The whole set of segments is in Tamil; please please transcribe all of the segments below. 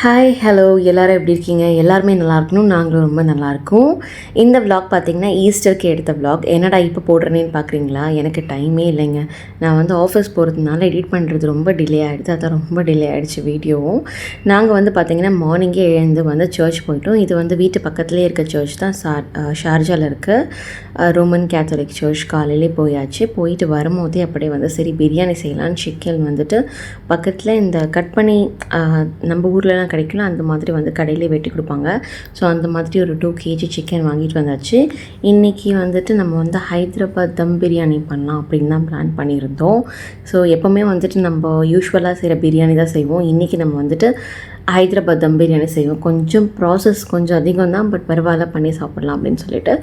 ஹாய் ஹலோ எல்லோரும் எப்படி இருக்கீங்க? எல்லாருமே நல்லா இருக்கணும். நாங்களும் ரொம்ப நல்லாயிருக்கோம். இந்த விலாக் பார்த்திங்கன்னா ஈஸ்டருக்கு எடுத்த விலாக். என்னடா இப்போ போடுறேன்னு பார்க்குறீங்களா? எனக்கு டைமே இல்லைங்க. நான் வந்து ஆஃபீஸ் போகிறதுனால எடிட் பண்ணுறது ரொம்ப டிலே ஆகிடுது. அதான் ரொம்ப டிலே ஆகிடுச்சு வீடியோவும். நாங்கள் வந்து பார்த்திங்கன்னா மார்னிங்கே எழுந்து வந்து சர்ச் போயிட்டோம். இது வந்து வீட்டு பக்கத்துலேயே இருக்க சர்ச் தான். ஷார்ஜாவில் இருக்க ரோமன் கேத்தலிக் சர்ச். காலையிலே போயாச்சு. போயிட்டு வரும்போதே அப்படியே வந்து சரி பிரியாணி செய்யலான்னு சிக்கன் வந்துட்டு பக்கத்தில் இந்த கட் பண்ணி நம்ம ஊரில் கிடைக்கல அந்த மாதிரி வந்து கடையிலே வெட்டி கொடுப்பாங்க. ஸோ அந்த மாதிரி ஒரு 2 kg சிக்கன் வாங்கிட்டு வந்தாச்சு. இன்றைக்கி வந்துட்டு நம்ம வந்து ஹைதராபாத் தம் பிரியாணி பண்ணலாம் அப்படின்னு தான் பிளான் பண்ணியிருந்தோம். ஸோ எப்போவுமே வந்துட்டு நம்ம யூஸ்வலாக செய்கிற பிரியாணி தான் செய்வோம். இன்றைக்கி நம்ம வந்துட்டு ஹைதராபாத் தம் பிரியாணி செய்வோம். கொஞ்சம் ப்ராசஸ் கொஞ்சம் அதிகம் தான், பட் பரவாயில்ல பண்ணி சாப்பிட்லாம் அப்படின்னு சொல்லிட்டு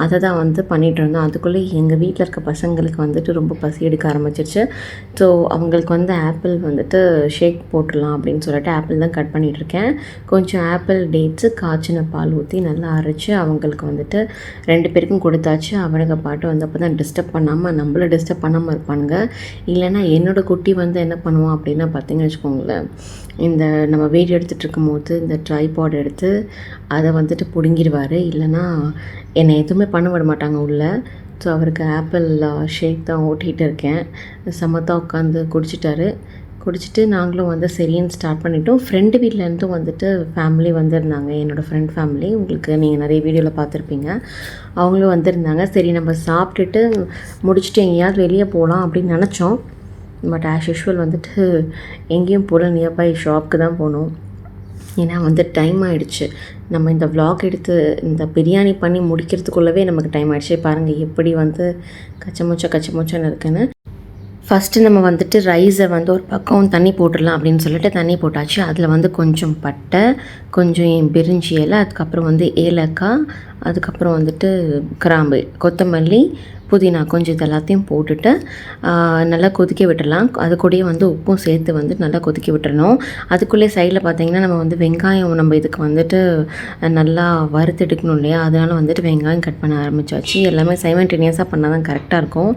அதை தான் வந்து பண்ணிகிட்டு இருந்தோம். அதுக்குள்ளே எங்கள் வீட்டில் இருக்க பசங்களுக்கு வந்துட்டு ரொம்ப பசி எடுக்க ஆரம்பிச்சிருச்சு. ஸோ அவங்களுக்கு வந்து ஆப்பிள் வந்துட்டு ஷேக் போட்டுடலாம் அப்படின்னு சொல்லிட்டு ஆப்பிள் தான் கட் பண்ணிகிட்ருக்கேன். கொஞ்சம் ஆப்பிள் டேட்ஸு காய்ச்சின பால் ஊற்றி நல்லா அரைச்சி அவங்களுக்கு வந்துட்டு 2 பேருக்கும் கொடுத்தாச்சு. அவனுங்க பாட்டு வந்து அப்போ தான் டிஸ்டர்ப் பண்ணாமல் நம்மளை டிஸ்டர்ப் பண்ணாமல் இருப்பானுங்க. இல்லைனா என்னோடய குட்டி வந்து என்ன பண்ணுவான் அப்படின்னா பார்த்தீங்கன்னு வச்சுக்கோங்களேன், இந்த நம்ம வீடியோ எடுத்துகிட்டு இருக்கும்போது இந்த ட்ரைபாட் எடுத்து அதை வந்துட்டு பிடுங்கிடுவார். இல்லைனா என்னை எதுவுமே பண்ண விட மாட்டாங்க உள்ளே. ஸோ அவருக்கு ஆப்பிள் ஷேக் தான் ஓட்டிகிட்டு இருக்கேன். சமத்தாக உட்காந்து குடிச்சிட்டு நாங்களும் வந்து சரின்னு ஸ்டார்ட் பண்ணிட்டோம். ஃப்ரெண்டு வீட்டிலேருந்தும் வந்துட்டு ஃபேமிலி வந்திருந்தாங்க. என்னோடய ஃப்ரெண்ட் ஃபேமிலி, உங்களுக்கு நீங்கள் நிறைய வீடியோவில் பார்த்துருப்பீங்க. அவங்களும் வந்திருந்தாங்க. சரி நம்ம சாப்பிட்டுட்டு முடிச்சுட்டு எங்கேயாவது வெளியே போகலாம் அப்படின்னு நினச்சோம். பட் ஆஸ் யூஷுவல் வந்துட்டு எங்கேயும் போல நியர்பை ஷாப்புக்கு தான் போகணும். ஏன்னா வந்து டைம் ஆகிடுச்சு. நம்ம இந்த விலாக் எடுத்து இந்த பிரியாணி பண்ணி முடிக்கிறதுக்குள்ளவே நமக்கு டைம் ஆகிடுச்சு. பாருங்கள் எப்படி வந்து கச்சமுச்சன்னு இருக்குன்னு. ஃபஸ்ட்டு நம்ம வந்துட்டு ரைஸை வந்து ஒரு பக்கம் தண்ணி போட்டுடலாம் அப்படின்னு சொல்லிட்டு தண்ணி போட்டாச்சு. அதில் வந்து கொஞ்சம் பட்டை, கொஞ்சம் பிரிஞ்சி இலை, அதுக்கப்புறம் வந்து ஏலக்காய், அதுக்கப்புறம் வந்துட்டு கிராம்பு, கொத்தமல்லி, புதினா கொஞ்சம் இது எல்லாத்தையும் போட்டுட்டு நல்லா கொதிக்க விட்டுடலாம். அது கூடயே வந்து உப்பும் சேர்த்து வந்து நல்லா கொதிக்க விட்டுறணும். அதுக்குள்ளே சைடில் பார்த்திங்கன்னா நம்ம வந்து வெங்காயம் நம்ம இதுக்கு வந்துட்டு நல்லா வறுத்தெடுக்கணும் இல்லையா, அதனால் வந்துட்டு வெங்காயம் கட் பண்ண ஆரம்பித்தாச்சு. எல்லாமே சைமல்டேனியஸாக பண்ணால் தான் கரெக்டாக இருக்கும்.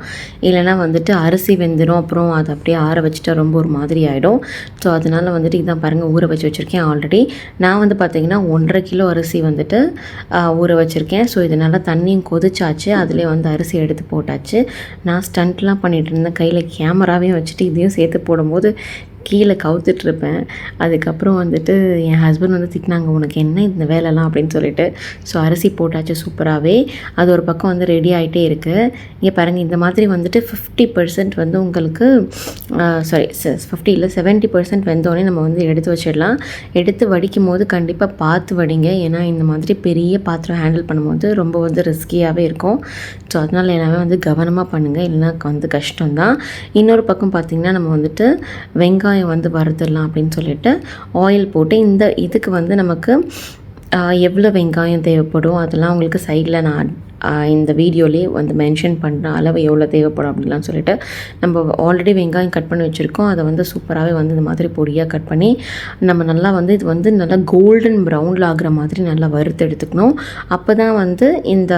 இல்லைனா வந்துட்டு அரிசி வெந்துடும், அப்புறம் அதை அப்படியே ஆற வச்சுட்டா ரொம்ப ஒரு மாதிரி ஆகிடும். ஸோ அதனால் வந்துட்டு இதான் பாருங்கள் ஊற வச்சு வச்சுருக்கேன் ஆல்ரெடி. நான் வந்து பார்த்திங்கன்னா 1.5 கிலோ அரிசி வந்துட்டு ஊற வச்சுருக்கேன். ஸோ இதனால் தண்ணியும் கொதிச்சாச்சு. அதிலே வந்து அரிசி எடுத்து போட்டாச்சு. நான் ஸ்டண்ட்லாம் பண்ணிகிட்டு இருந்தேன். கையில் கேமராவையும் வச்சுட்டு இதையும் சேர்த்து போடும்போது கீழே கவுத்துட்ருப்பேன். அதுக்கப்புறம் வந்துட்டு என் ஹஸ்பண்ட் வந்து திட்டினாங்க, உனக்கு என்ன இந்த வேலைலாம் அப்படின்னு சொல்லிட்டு. ஸோ அரிசி போட்டாச்சு சூப்பராகவே. அது ஒரு பக்கம் வந்து ரெடி ஆகிட்டே இருக்குது. இங்கே பாருங்கள், இந்த மாதிரி வந்துட்டு 50% வந்து உங்களுக்கு 50 இல்லை 70% வெந்தோடனே நம்ம வந்து எடுத்து வச்சிடலாம். எடுத்து வடிக்கும் போது கண்டிப்பாக பார்த்து வடிங்க. ஏன்னா இந்த மாதிரி பெரிய பாத்திரம் ஹேண்டில் பண்ணும்போது ரொம்ப வந்து ரிஸ்கியாகவே இருக்கும். ஸோ அதனால் எல்லாமே வந்து கவனமாக பண்ணுங்கள், இல்லைனா வந்து கஷ்டம்தான். இன்னொரு பக்கம் பார்த்திங்கன்னா நம்ம வந்துட்டு வெங்காயம் வந்து வறுத்துடலாம் அப்படின்னு சொல்லிட்டு ஆயில் போட்டு இதுக்கு வந்து நமக்கு எவ்வளோ வெங்காயம் தேவைப்படும் அதெல்லாம் உங்களுக்கு சைடில் நான் இந்த வீடியோலேயே வந்து மென்ஷன் பண்ணுற அளவு எவ்வளோ தேவைப்படும் அப்படின்லாம் சொல்லிட்டு நம்ம ஆல்ரெடி வெங்காயம் கட் பண்ணி வச்சுருக்கோம். அதை வந்து சூப்பராகவே வந்து இந்த மாதிரி பொடியாக கட் பண்ணி நம்ம நல்லா வந்து இது வந்து நல்லா கோல்டன் ப்ரௌனில் ஆகிற மாதிரி நல்லா வறுத்து எடுத்துக்கணும். அப்போ தான் வந்து இந்த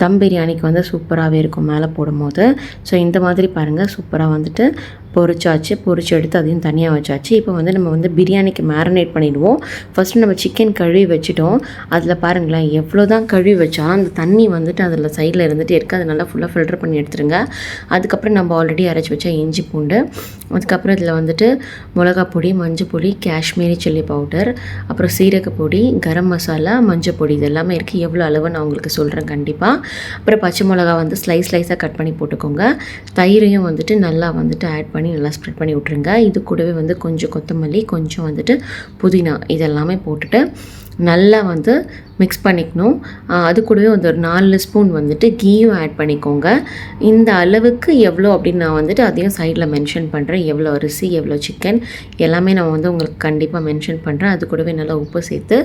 தம் பிரியாணிக்கு வந்து சூப்பராகவே இருக்கும் மேலே போடும்போது. ஸோ இந்த மாதிரி பாருங்கள் சூப்பராக வந்துட்டு பொரிச்சு எடுத்து அதையும் தனியாக வச்சாச்சு. இப்போ வந்து நம்ம வந்து பிரியாணிக்கு மேரினேட் பண்ணிடுவோம். ஃபஸ்ட்டு நம்ம சிக்கன் கழுவி வச்சுட்டோம். அதில் பாருங்களேன் எவ்வளோ தான் கழுவி வச்சாலும் அந்த தண்ணி வந்துட்டு அதில் சைடில் இருந்துகிட்டே இருக்குது. அது நல்லா ஃபுல்லாக ஃபில்டர் பண்ணி எடுத்துருங்க. அதுக்கப்புறம் நம்ம ஆல்ரெடி அரைச்சி வச்ச இஞ்சி பூண்டு, அதுக்கப்புறம் இதில் வந்துட்டு மிளகா பொடி, மஞ்சள் பொடி, காஷ்மீரி சில்லி பவுடர், அப்புறம் சீரக பொடி, கரம் மசாலா, மஞ்சள் பொடி, இது எல்லாமே இருக்குது. எவ்வளோ அளவு நான் உங்களுக்கு சொல்கிறேன் கண்டிப்பாக. அப்புறம் பச்சை மிளகா வந்து ஸ்லைஸாக கட் பண்ணி போட்டுக்கோங்க. தயிரையும் வந்துட்டு நல்லா வந்துட்டு ஆட் பண்ணி நல்லா ஸ்ப்ரெட் பண்ணி விட்ருங்க. இது கூடவே வந்து கொஞ்சம் கொத்தமல்லி, கொஞ்சம் வந்துட்டு புதினா, இதெல்லாமே போட்டுட்டு நல்லா வந்து மிக்ஸ் பண்ணிக்கணும். அது கூடவே வந்து ஒரு 4 ஸ்பூன் வந்துட்டு கீயும் ஆட் பண்ணிக்கோங்க. இந்த அளவுக்கு எவ்வளோ அப்படின்னு நான் வந்துட்டு அதையும் சைடில் மென்ஷன் பண்ணுறேன். எவ்வளோ அரிசி, எவ்வளோ சிக்கன் எல்லாமே நான் வந்து உங்களுக்கு கண்டிப்பாக மென்ஷன் பண்ணுறேன். அது கூடவே நல்லா உப்பு சேர்த்து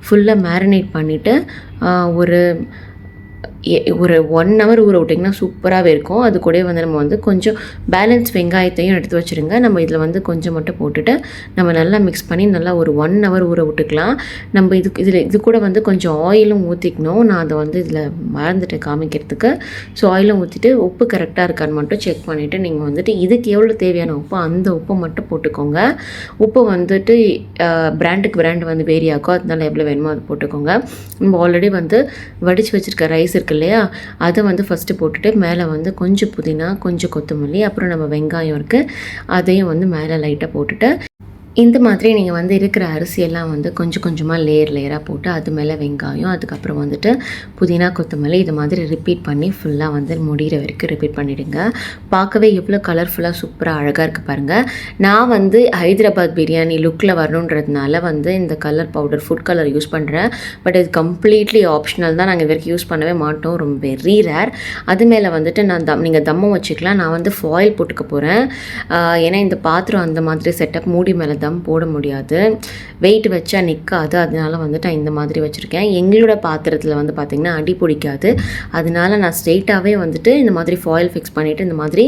ஃபுல்லாக மேரினேட் பண்ணிவிட்டு ஒரு ஒரு 1 ஹவர் ஊற விட்டிங்கன்னா சூப்பராகவே இருக்கும். அது கூட வந்து நம்ம வந்து கொஞ்சம் பேலன்ஸ் வெங்காயத்தையும் எடுத்து வச்சுருங்க. நம்ம இதில் வந்து கொஞ்சம் மட்டும் போட்டுட்டு நம்ம நல்லா மிக்ஸ் பண்ணி நல்லா ஒரு 1 ஹவர் ஊற விட்டுக்கலாம். நம்ம இது கூட வந்து கொஞ்சம் ஆயிலும் ஊற்றிக்கணும். நான் அதை வந்து இதில் மறந்துட்டேன் காமிக்கிறதுக்கு. ஸோ ஆயிலும் ஊற்றிட்டு உப்பு கரெக்டாக இருக்கான்னு மட்டும் செக் பண்ணிவிட்டு நீங்கள் வந்துட்டு இதுக்கு எவ்வளோ தேவையான உப்பு அந்த உப்பை மட்டும் போட்டுக்கோங்க. உப்பு வந்துட்டு பிராண்டுக்கு பிராண்டு வந்து வேரி ஆகும். அதனால எவ்வளோ வேணுமோ அது போட்டுக்கோங்க. நம்ம ஆல்ரெடி வந்து வடித்து வச்சுருக்க ரைஸ் இருக்கு இல்லையா, அதை வந்து ஃபஸ்ட்டு போட்டுட்டு மேலே வந்து கொஞ்சம் புதினா, கொஞ்சம் கொத்தமல்லி, அப்புறம் நம்ம வெங்காயம் இருக்குது அதையும் வந்து மேலே லைட்டாக போட்டுட்டு இந்த மாதிரி நீங்கள் வந்து இருக்கிற அரிசியெல்லாம் வந்து கொஞ்சம் கொஞ்சமாக லேயராக போட்டு அது மேலே வெங்காயம், அதுக்கப்புறம் வந்துட்டு புதினா, கொத்தமல்லி இது மாதிரி ரிப்பீட் பண்ணி ஃபுல்லாக வந்து முடிகிற வரைக்கும் ரிப்பீட் பண்ணிவிடுங்க. பார்க்கவே எவ்வளோ கலர்ஃபுல்லாக சூப்பராக அழகாக இருக்குது பாருங்கள். நான் வந்து ஹைதராபாத் பிரியாணி லுக்கில் வரணுன்றதுனால வந்து இந்த colour powder food colour use பண்ணுறேன். பட் இது கம்ப்ளீட்லி ஆப்ஷனல் தான். நாங்கள் இது வரைக்கும் யூஸ் பண்ணவே மாட்டோம். ரொம்ப வெரி ரேர். அது மேலே வந்துட்டு நீங்கள் தம்மும் வச்சுக்கலாம். நான் வந்து ஃபாயில் போட்டுக்க போகிறேன். ஏன்னா இந்த பாத்திரம் அந்த மாதிரி செட்டப் மூடி மேலே தம் போட முடியாது, வெயிட் வச்சா நிற்காது. அதனால வந்துட்டு நான் இந்த மாதிரி வச்சுருக்கேன். எங்களோட பாத்திரத்தில் வந்து பார்த்திங்கன்னா அடி பிடிக்காது. அதனால நான் ஸ்ட்ரெயிட்டாகவே வந்துட்டு இந்த மாதிரி ஃபாயில் ஃபிக்ஸ் பண்ணிவிட்டு இந்த மாதிரி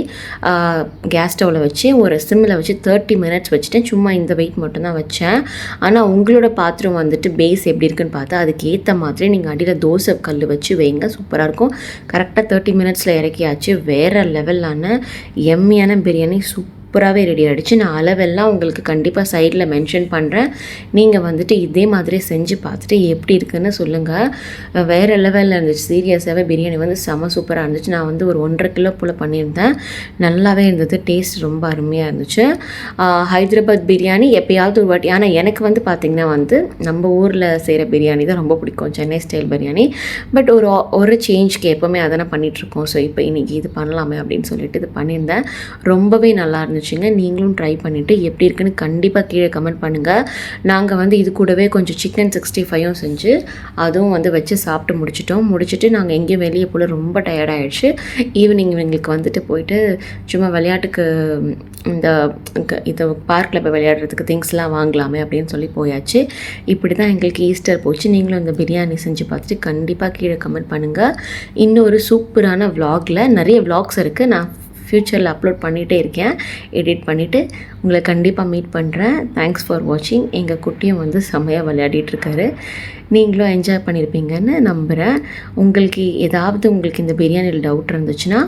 கேஸ் ஸ்டவ்வில் வச்சு ஒரு சிம்மில் வச்சு 30 மினிட்ஸ் வச்சுட்டேன். சும்மா இந்த வெயிட் மட்டும்தான் வச்சேன். ஆனால் உங்களோட பாத்திரம் வந்துட்டு பேஸ் எப்படி இருக்குன்னு பார்த்தா அதுக்கு ஏற்ற மாதிரி நீங்கள் அடியில் தோசை கல் வச்சு வைங்க, சூப்பராக இருக்கும். கரெக்டாக 30 மினிட்ஸில் இறக்கியாச்சு. வேறு லெவலான எம்மியான பிரியாணி சூப்பராகவே ரெடி ஆகிடுச்சு. நான் அளவெல்லாம் உங்களுக்கு கண்டிப்பாக சைடில் மென்ஷன் பண்ணுறேன். நீங்கள் வந்துட்டு இதே மாதிரி செஞ்சு பார்த்துட்டு எப்படி இருக்குன்னு சொல்லுங்கள். வேறு லெவலில் இருந்துச்சு. சீரியஸாகவே பிரியாணி வந்து செம சூப்பராக இருந்துச்சு. நான் வந்து ஒரு 1.5 கிலோ போல் பண்ணியிருந்தேன். நல்லாவே இருந்தது. டேஸ்ட் ரொம்ப அருமையாக இருந்துச்சு. ஹைதராபாத் பிரியாணி எப்போயாவது ஒரு வாட்டி, ஆனால் எனக்கு வந்து பார்த்திங்கன்னா வந்து நம்ம ஊரில் செய்கிற பிரியாணி தான் ரொம்ப பிடிக்கும், சென்னை ஸ்டைல் பிரியாணி. பட் ஒரு சேஞ்ச்க்கு எப்போவுமே அதை நான் பண்ணிகிட்ருக்கோம். ஸோ இப்போ இன்றைக்கி இது பண்ணலாமே அப்படின்னு சொல்லிட்டு இது பண்ணியிருந்தேன். ரொம்பவே நல்லா இருந்துச்சுங்க. நீங்களும் ட்ரை பண்ணிவிட்டு எப்படி இருக்குன்னு கண்டிப்பாக கீழே கமெண்ட் பண்ணுங்கள். நாங்கள் வந்து இது கூடவே கொஞ்சம் சிக்கன் 65யும் செஞ்சு அதுவும் வந்து வச்சு சாப்பிட்டு முடிச்சுட்டு நாங்கள் எங்கேயும் வெளியே போல் ரொம்ப டயர்டாகிடுச்சு. ஈவினிங் எங்களுக்கு வந்துட்டு போயிட்டு சும்மா விளையாட்டுக்கு இந்த இது பார்க்கில் போய் விளையாடுறதுக்கு திங்ஸ்லாம் வாங்கலாமே அப்படின்னு சொல்லி போயாச்சு. இப்படி தான் எங்களுக்கு ஈஸ்டர் போச்சு. நீங்களும் இந்த பிரியாணி செஞ்சு பார்த்துட்டு கண்டிப்பாக கீழே கமெண்ட் பண்ணுங்கள். இன்னொரு சூப்பரான விலாகில் நிறைய விலாக்ஸ் இருக்குது, நான் ஃப்யூச்சரில் அப்லோட் பண்ணிகிட்டே இருக்கேன். எடிட் பண்ணிவிட்டு உங்களை கண்டிப்பாக மீட் பண்ணுறேன். தேங்க்ஸ் ஃபார் வாட்சிங். எங்கள் குட்டியும் வந்து செம்மையாக விளையாடிட்டுருக்காரு. நீங்களும் என்ஜாய் பண்ணியிருப்பீங்கன்னு நம்புகிறேன். உங்களுக்கு இந்த பிரியாணியில் டவுட் இருந்துச்சுன்னா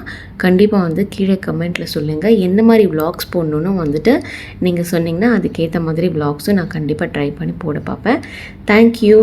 கண்டிப்பாக வந்து கீழே கமெண்ட்டில் சொல்லுங்கள். என்ன மாதிரி விலாக்ஸ் போடணுன்னு வந்துட்டு நீங்கள் சொன்னிங்கன்னா அதுக்கேற்ற மாதிரி விலாக்ஸும் நான் கண்டிப்பாக ட்ரை பண்ணி போட பார்ப்பேன். தேங்க்யூ.